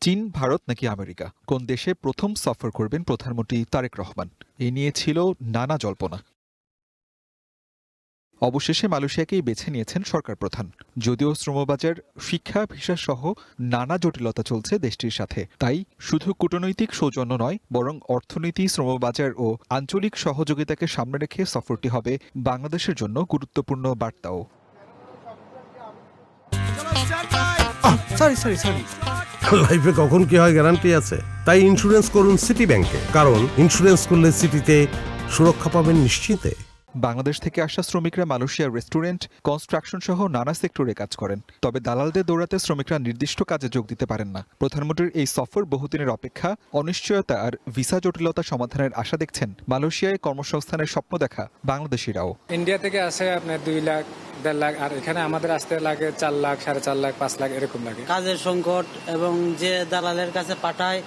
চীন, ভারত নাকি আমেরিকা, কোন দেশে প্রথম সফর করবেন প্রধানমন্ত্রী তারেক রহমান? এ নিয়ে ছিল নানা জল্পনা। অবশেষে মালয়েশিয়াকেই বেছে নিয়েছেন সরকার প্রধান। যদিও শ্রমবাজার, শিক্ষা, ভিসা সহ নানা জটিলতা চলছে দেশটির সাথে, তাই শুধু কূটনৈতিক সৌজন্য নয়, বরং অর্থনীতি, শ্রমবাজার ও আঞ্চলিক সহযোগিতাকে সামনে রেখে সফরটি হবে বাংলাদেশের জন্য গুরুত্বপূর্ণ বার্তাও। লাইফে কখন কি হয় গ্যারান্টি আছে, তাই ইন্স্যুরেন্স করুন সিটি ব্যাংকে, কারণ ইন্স্যুরেন্স করলে সিটিতে সুরক্ষা পাবেন নিশ্চিন্তে। বাংলাদেশ থেকে আসা শ্রমিকরা মালয়েশিয়ার রেস্টুরেন্ট, কনস্ট্রাকশন সহ নানা সেক্টরে কাজ করেন। তবে দালালদের দৌড়াতে শ্রমিকরা নির্দিষ্ট কাজে যোগ দিতে পারেন না। প্রধানমন্ত্রীর এই সফর বহুদিনের অপেক্ষা, অনিশ্চয়তা আর ভিসা জটিলতা সমাধানের আশা দেখছেন মালয়েশিয়ায় কর্মসংস্থানের স্বপ্ন দেখা বাংলাদেশিরাও। ইন্ডিয়া থেকে আসে আপনার 2 লাখ 1.5 লাখ, আর এখানে আমাদের আসতে লাগে 4 লাখ 4.5 লাখ 5 লাখ এরকম লাগে। কাজের সংকট এবং যে দালালের কাছে পাঠায়,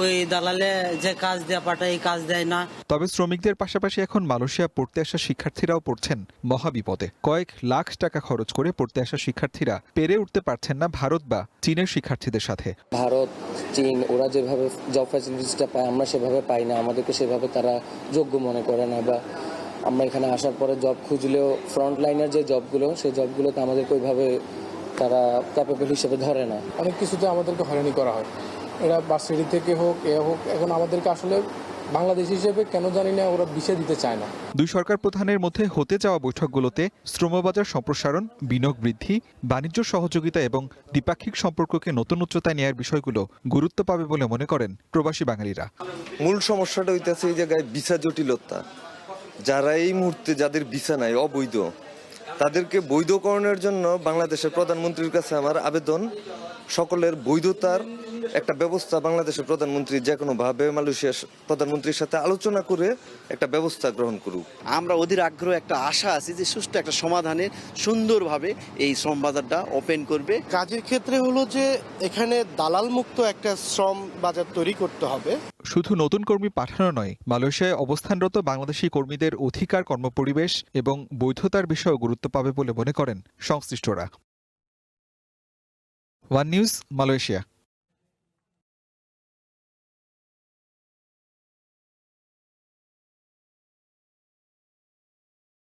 ওই দালালে যে কাজ দেয়া পাঠায় এই কাজ দেয় না। তবে শ্রমিকদের পাশাপাশি এখন মালয়েশিয়া পড়তে আসা শিক্ষার্থীরাও পড়ছেন মহাবিপদে। কয়েক লাখ টাকা খরচ করে পড়তে আসা শিক্ষার্থীরা পেরে উঠতে পারছেন না ভারত বা চীনের শিক্ষার্থীদের সাথে। ভারত, চীন ওরা যেভাবে জব ফ্যাসিলিটিসটা পায় আমরা সেভাবে পাই না, আমাদেরকে সেভাবে তারা যোগ্য মনে করে না, বা আমরা এখানে আসার পরে জব খুঁজলেও ফ্রন্ট লাইনের যে জবগুলো, সেই জবগুলোতে আমাদেরকে ওইভাবে তারা ক্যাপেবল হিসেবে ধরে না। অনেক কিছুতে আমাদেরকে হয়রানি করা হয়, এরা ভার্সিটি থেকে হোক হোক। এখন আমাদেরকে আসলে বাংলাদেশ হিসেবে কেন জানি না ওরা বিষয় দিতে চায় না। দুই সরকার প্রধানের মধ্যে হতে যাওয়া বৈঠকগুলোতে শ্রমবাজার সম্প্রসারণ, বিনিয়োগ বৃদ্ধি, বাণিজ্য সহযোগিতা এবং দ্বিপাক্ষিক সম্পর্ককে নতুন উচ্চতায় নেয়ার বিষয়গুলো গুরুত্ব পাবে বলে মনে করেন প্রবাসী বাঙালিরা। মূল সমস্যাটা হইতেছে এই জায়গায় ভিসা জটিলতা। যারা এই মুহূর্তে যাদের ভিসা নাই, অবৈধ, তাদেরকে বৈধকরণের জন্য বাংলাদেশের প্রধানমন্ত্রীর কাছে আমার আবেদন, সকলের বৈধতার একটা ব্যবস্থা বাংলাদেশের প্রধানমন্ত্রী যে কোনোভাবে মালয়েশিয়ার প্রধানমন্ত্রীর সাথে আলোচনা করে একটা ব্যবস্থা গ্রহণ করুক। আমরা অধীর আগ্রহ একটা আশা আছে যে সুষ্ঠু একটা সমাধানের সুন্দরভাবে এই শ্রম বাজারটা ওপেন করবে। কাজের ক্ষেত্রে হলো যে এখানে দালাল মুক্ত একটা শ্রম বাজার তৈরি করতে হবে। শুধু নতুন কর্মী পাঠানো নয়, মালয়েশিয়ায় অবস্থানরত বাংলাদেশি কর্মীদের অধিকার, কর্মপরিবেশ এবং বৈধতার বিষয়েও গুরুত্ব পাবে বলে মনে করেন সংশ্লিষ্টরা। One news, Malaysia.